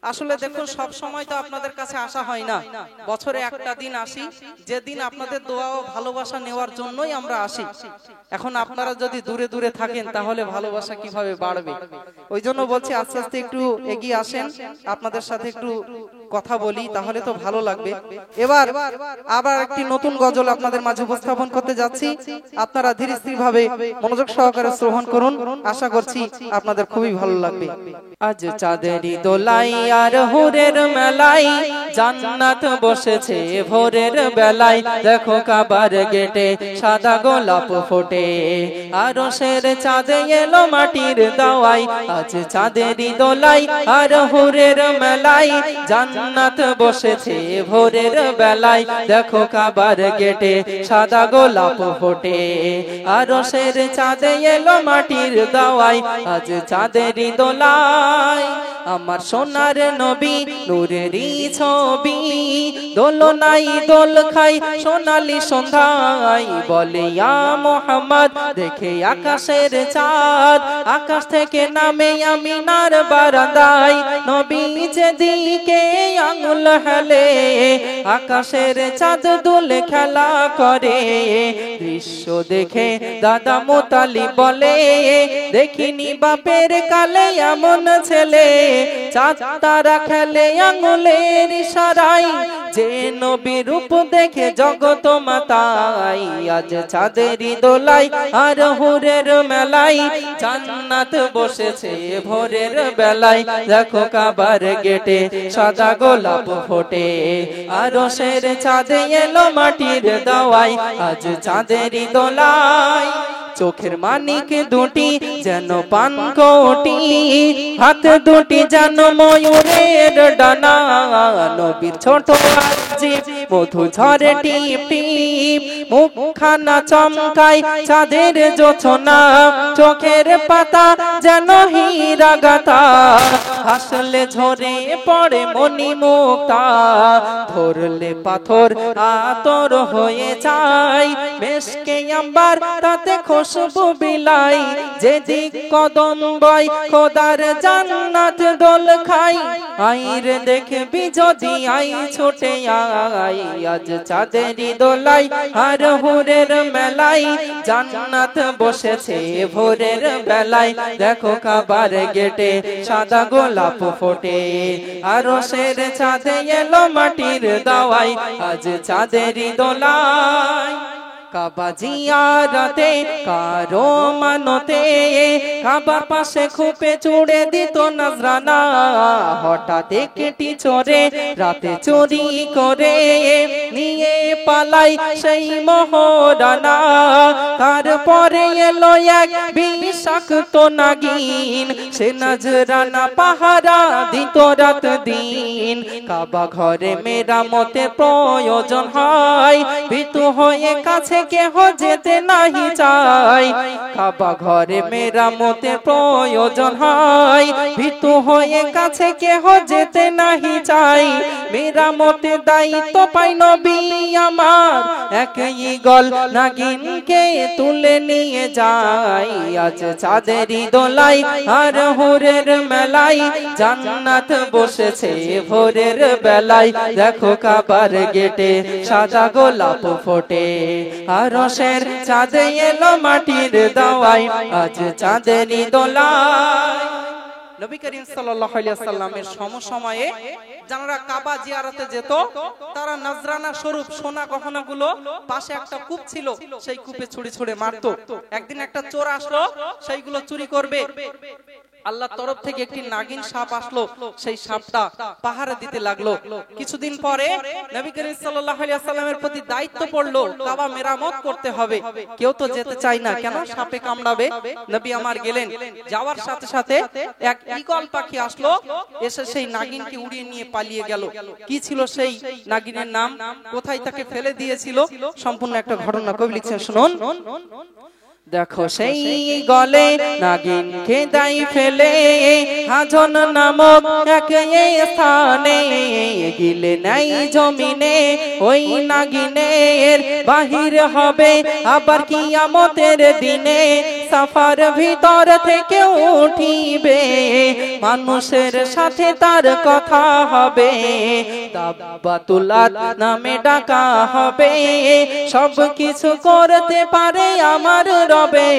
আসলে দেখুন সব সময় তো আপনাদের কাছে আসা হয় না, বছরে একটা দিন আসি, যেদিন আপনাদের দোয়া ও ভালোবাসা নেওয়ার জন্যই আমরা আসি। এখন আপনারা যদি দূরে দূরে থাকেন তাহলে ভালোবাসা কিভাবে বাড়বে? ওই জন্য বলছি আস্তে আস্তে একটু এগিয়ে আসেন, আপনাদের সাথে একটু কথা বলি, তাহলে তো ভালো লাগবে। এবার আবার একটি নতুন গজল আপনাদের মাঝে উপস্থাপন করতে যাচ্ছি, আপনারা ধীরে স্থির ভাবে মনোযোগ সহকারে শ্রবণ করুন, আশা করছি আপনাদের খুবই ভালো লাগবে। আজ চাঁদেরই দোলাই আর হুরের মেলাই, জান্নাত বসেছে ভোরের বেলায়, দেখো কাবার গেটে সাদা গোলাপ ফোটে, আরশের চাঁদে এলো মাটির দাওয়াই। আজ চাঁদেরই দোলাই আর হুরের মেলাই, জান্নাত বসেছে ভোরের বেলায়, দেখো কাবার গেটে সাদা গোলাপ ফোটে, আরশের চাঁদে এলো মাটির দাওয়াই। আজ চাঁদেরই দোলাই আমার সোনার নবী নূরেরই ছবি, দোলনাই দোল খাই সোনালি সন্ধ্যায়, বলে ইয়া মুহাম্মদ দেখে আকাশের চাঁদ, আকাশ থেকে নামে আমিনার বারান্দায়, নবী যেদিকে আঙুল হেলে আকাশের চাঁদ দুলে খেলা করে, দৃশ্য দেখে দাদা মুতালিব বলে, দেখিনি বাপের কালে এমন ছেলে, চাঁদ তারা খেলে আঙুলের ইশারায়, যে নবীর রূপ দেখে জগত মাতাই। আজ চাঁদেরই দোলাই আর হুরের মেলাই, জান্নাত বসেছে ভোরের বেলায়, দেখো কাবার গেটে সাদা গোলাপ ফোটে, আরশের চাঁদে এলো মাটির দাওয়াই। আজ চাঁদেরই দোলাই চোখের মানিক দুটি যেন পানকৌটি, হাত দুটি যেন ময়ূরের ডানা, নবীর ছোট আজিব মধু ঝরে টিপ টিপ, মুখখানা চমকায় চাঁদের জোছনা, চোখের পাতা যেন হীরা গাথা, হাসলে ঝরে পড়ে মনি মুক্তা, ধরলে পাথর আতর হয়ে যায়, মেশকে আম্বার তাতে খুশবু বিলাই, যেদিক কদম বয় খোদার জান্নাত দোল খাই, আইরে দেখবি যদি আই ছুটে আই। আজ চাঁদেরই দোলাই আর হুরের মেলাই, জান্নাত বসেছে ভোরের বেলায়, দেখো কাবার গেটে সাদা গোলাপ ফোটে, আরশের চাঁদে এলো মাটির দাওয়াই। আজ চাঁদেরই দোলাই কাবা জিয়ারতে কারো মানতে, কাবার পাশে খুপে চুড়ে দিত নজরানা, হঠাৎ একটি চোরে রাতে চুরি করে নিয়ে পালাই সেই মোহরানা, তারপরে এলো এক বিষাক্ত নাগিন, সে নজরানা পাহারা দিত রাত দিন, কাবা ঘরে মেরামতের প্রয়োজন হয়, ভীতু হয়ে কাছে কেহ যেতে নাহি চাই, কাবা ঘরে মেরামতের প্রয়োজন হয়, ভীতু হয়ে কাছে কেহ যেতে নাহি চাই, মেরামতের দায়িত্ব পাই নবী আমার, এক ঈগল নাগিনকে তুলে নিয়ে যায়। আজ চাঁদেরই দোলাই আর হুরের মেলাই, জান্নাত বসেছে ভোরের বেলায়, দেখো কাবার গেটে সাদা গোলাপ ফোটে, আরশের চাঁদে এলো মাটির দাওয়াই। আজ চাঁদেরই দোলাই নবী করিম সাল্লাল্লাহু আলাইহি ওয়াসাল্লামের সমসময়ে যারা কাবা জিয়ারতে যেত, তারা নজরানা স্বরূপ সোনা গহনাগুলো পাশে একটা কূপ ছিল, সেই কূপে ছুঁড়ে ছুঁড়ে মারতো। একদিন একটা চোর আসলো সেইগুলো চুরি করবে, আল্লাহর তরফ থেকে একটি নাগিন সাপ আসলো, সেই সাপটা পাহারা দিতে লাগলো। কিছুদিন পরে নবী করিম সাল্লাল্লাহু আলাইহি ওয়াসাল্লামের প্রতি দায়িত্ব পড়লো, কাবা মেরামত করতে হবে। কেউ তো যেতে চায় না, কেন? সাপে কামড়াবে। নবী আমার গেলেন, যাওয়ার সাথে সাথে এক ঈগল পাখি আসলো, এসে সেই নাগিনকে উড়িয়ে নিয়ে পালিয়ে গেল। কি ছিল সেই নাগিনের নাম, কোথায় তাকে ফেলে দিয়েছিল, সম্পূর্ণ একটা ঘটনা কবি লিখছেন, শুনুন। দেখো সেই গলে নাগিনকে দাই ফেলে, হাজন নামক এক স্থানে, গিলে নাই জমিনে ওই নাগিনের বাহির হবে আবার কিয়ামতের দিনে, সাফার ভিতর থেকে উঠিবে, মানুষের সাথে তার কথা হবে, দাব্বাতুল্লাহ নামে ডাকা হবে। সব কিছু করতে পারে আমার রবে,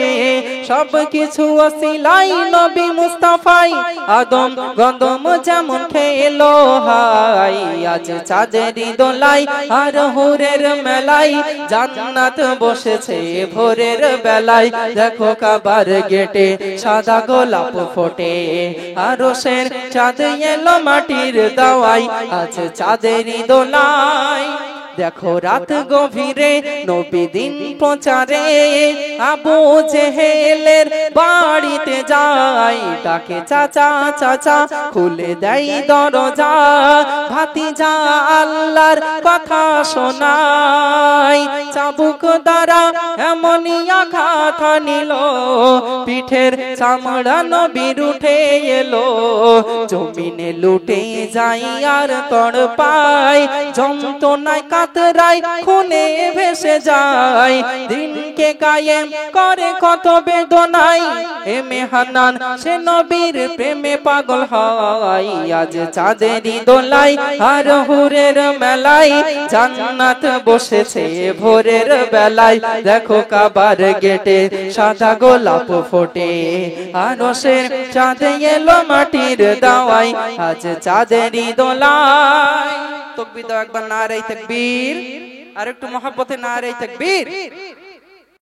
সব কিছু ওসিলাই নবী মুস্তাফাই আদম গন্দম যেমন খেলো হাই। আজ চাঁদেরই দোলাই আর হুরের মেলাই, জান্নাত বসেছে ভোরের বেলায়। দেখো কাবার গেটে সাদা গোলাপ ফোটে, আরশের চাঁদ এলো মাটির দাওয়াই। আজ চাঁদেরই দোলাই দেখো রাত গভীরে নবী দিন প্রচারে, আবু জেহেলের বাড়িতে যাই, ডাকে চাচা চাচা খুলে দেয় দরজা, ভাতিজা আল্লাহর কথা শোনাই। চাবুক দ্বারা এমনই আঘাত নিল, পিঠের চামড়া নবীর উঠে এলো, জমিনে লুটে যাই আর তড়পাই, যন্ত্রণায় কাতরাই খুনে ভেসে যায়। দিনকে কায়েম করে কত বেদনাই, এ মেহানান সে নবীর প্রেমে পাগল হয়। আজ চাঁদেরই দোলাই আর হুরের মেলাই, জান্নাত বসেছে ভোরের বেলায়। দেখো কাবার গেটে সাদা গোলাপ ফোটে, আরশের চাঁদ এলো মাটির দাওয়াই। আজ চাঁদেরই দোলাই। তকবীর দাও একবার, নারে তাকবীর। আর একটু মহব্বতে নারে তাকবীর।